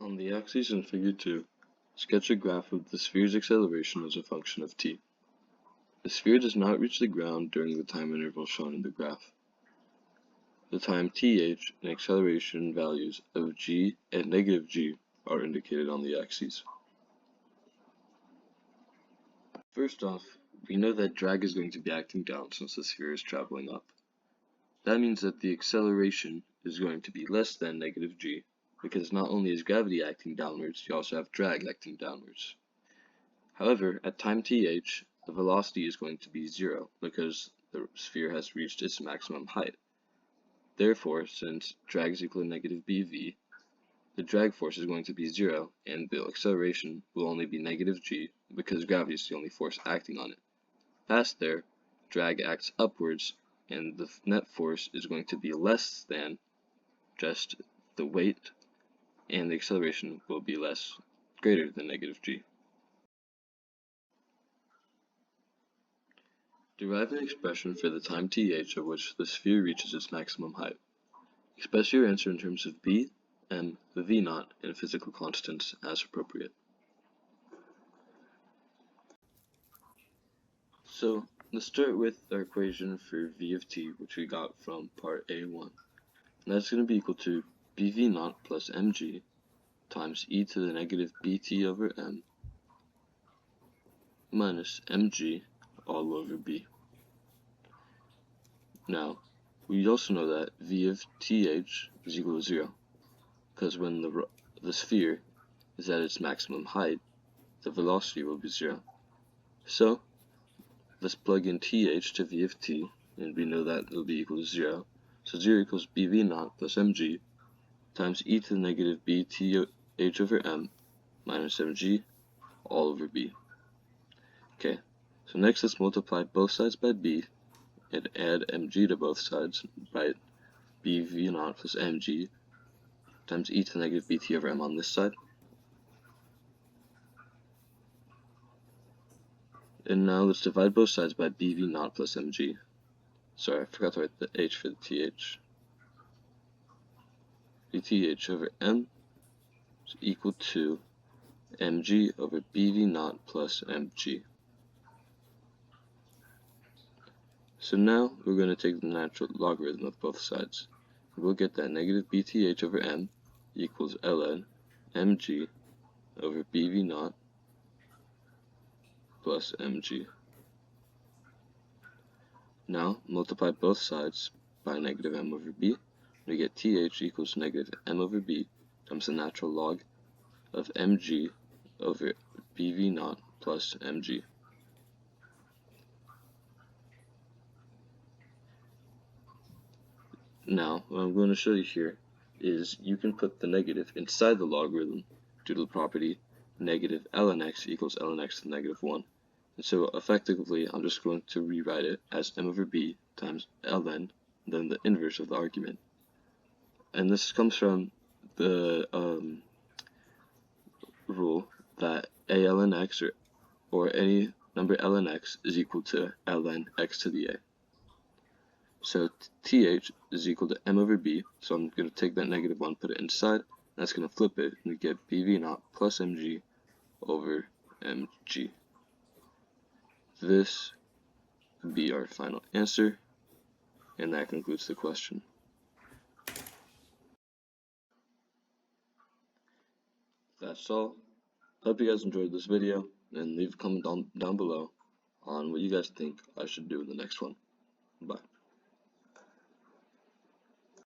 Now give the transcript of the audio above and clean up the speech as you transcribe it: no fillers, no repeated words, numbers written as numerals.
On the axis in Figure 2, sketch a graph of the sphere's acceleration as a function of t. The sphere does not reach the ground during the time interval shown in the graph. The time th and acceleration values of g and negative g are indicated on the axes. First off, we know that drag is going to be acting down since the sphere is traveling up. That means that the acceleration is going to be less than negative g, because not only is gravity acting downwards, you also have drag acting downwards. However, at time th, the velocity is going to be 0, because the sphere has reached its maximum height. Therefore, since drag is equal to negative bv, the drag force is going to be 0, and the acceleration will only be negative g, because gravity is the only force acting on it. Past there, drag acts upwards, and the net force is going to be less than just the weight, and the acceleration will be greater than negative g. Derive an expression for the time th at which the sphere reaches its maximum height. Express your answer in terms of b, m, v0, and physical constants as appropriate. So, let's start with our equation for v of t, which we got from part A1. And that's going to be equal to bv0 plus mg times e to the negative bt over m minus mg all over b. Now, we also know that v of th is equal to 0, because when the sphere is at its maximum height, the velocity will be 0. So, let's plug in th to v of t, and we know that it will be equal to 0. So 0 equals bv0 plus mg times e to the negative bth over m minus mg all over b. Okay, so next let's multiply both sides by b and add mg to both sides by bv0 plus mg times e to the negative bt over m on this side. And now let's divide both sides by bv0 plus mg. Sorry, I forgot to write the h for the th. bth over m is equal to mg over bv0 plus mg. So now we're going to take the natural logarithm of both sides. We'll get that negative bth over m equals ln mg over bv0 plus mg. Now multiply both sides by negative m over b. We get th equals negative m over b times the natural log of mg over bv0 plus mg. Now, what I'm going to show you here is you can put the negative inside the logarithm due to the property negative ln x equals ln x to the negative 1. And so effectively, I'm just going to rewrite it as m over b times ln, then the inverse of the argument. And this comes from the rule that a ln x or any number ln x is equal to ln x to the a. So th is equal to m over b, so I'm going to take that negative 1, put it inside, and that's going to flip it, and we get bv0 plus mg over mg. This would be our final answer, and that concludes the question. That's all. Hope you guys enjoyed this video, and leave a comment down below on what you guys think I should do in the next one. Bye.